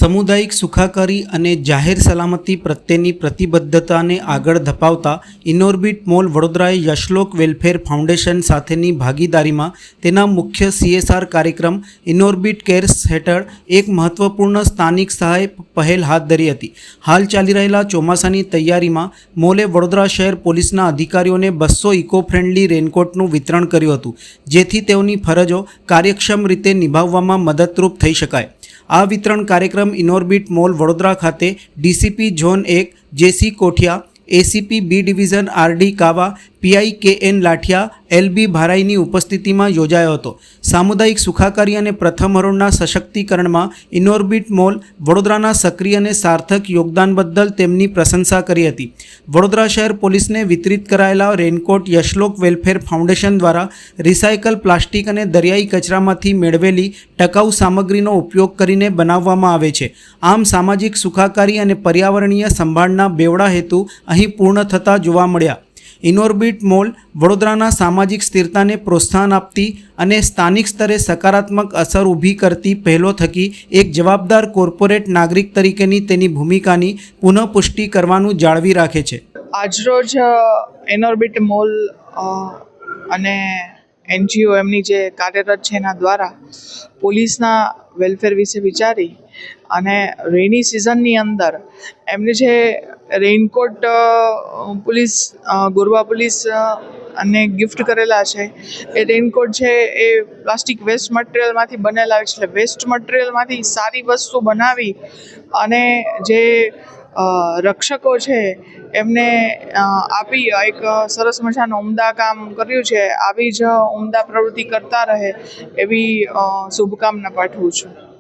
સામુદાયિક સુખાકારી અને જાહેર સલામતી પ્રત્યેની પ્રતિબદ્ધતાને આગળ ધપાવતા ઇનોર્બિટ મોલ વડોદરાએ યશલોક વેલફેર ફાઉન્ડેશન સાથેની ભાગીદારીમાં તેના મુખ્ય CSR કાર્યક્રમ ઇનોર્બિટ કેર્સ હેઠળ એક મહત્વપૂર્ણ સ્થાનિક સહાય પહેલ હાથ ધરી હતી. હાલ ચાલી રહેલા ચોમાસાની તૈયારીમાં મોલે વડોદરા શહેર પોલીસના અધિકારીઓને 200 ઇકો ફ્રેન્ડલી રેનકોટનું વિતરણ કર્યું હતું, જેથી તેઓની ફરજો કાર્યક્ષમ રીતે નિભાવવામાં મદદરૂપ થઈ શકાય. આ વિતરણ કાર્યક્રમ ઇનોર્બિટ મોલ વડોદરા ખાતે DCP zone 1 JC Kothiya, ACP B division RD કાવા, PI KN Lathiya, LB ભારાઈની ઉપસ્થિતિમાં યોજાયો હતો. સામુદાયિક સુખાકારી અને પ્રથમ હરોળના સશક્તિકરણમાં ઇનોર્બિટ મોલ વડોદરાના સક્રિય અને સાર્થક યોગદાન બદલ તેમની પ્રશંસા કરી હતી. વડોદરા શહેર પોલીસને વિતરિત કરાયેલા રેનકોટ યશલોક વેલફેર ફાઉન્ડેશન દ્વારા રિસાયકલ પ્લાસ્ટિક અને દરિયાઈ કચરામાંથી મેળવેલી ટકાઉ સામગ્રીનો ઉપયોગ કરીને બનાવવામાં આવે છે. આમ સામાજિક સુખાકારી અને પર્યાવરણીય સંભાળના બેવડા હેતુ અહીં પૂર્ણ થતા જોવા મળ્યા. ઇનોર્બિટ મોલ વડોદરાના સામાજિક સ્થિરતાને પ્રોત્સાહન આપતી અને સ્થાનિક સ્તરે સકારાત્મક અસર ઊભી કરતી પહેલો થકી એક જવાબદાર કોર્પોરેટ નાગરિક તરીકેની તેની ભૂમિકાની પુનઃપુષ્ટિ કરવાનું જાળવી રાખે છે. આજરોજ ઇનોર્બિટ મોલ અને NGO એમની જે કાર્યરત છે એના દ્વારા પોલીસના વેલફેર વિશે વિચારી અને રેની સિઝનની અંદર એમને જે રેઇનકોટ પોલીસ ગોરવા પોલીસ અને ગિફ્ટ કરેલા છે, એ રેઇનકોટ છે એ પ્લાસ્ટિક વેસ્ટ મટીરિયલમાંથી બનેલા હોય છે. એટલે વેસ્ટ મટીરિયલમાંથી સારી વસ્તુ બનાવી અને જે રક્ષકો છે એમને આપી એક સરસ મજાનું ઉમદા કામ કર્યું છે. આવી જ ઉમદા પ્રવૃત્તિ કરતા રહે એવી શુભકામના પાઠવું છું.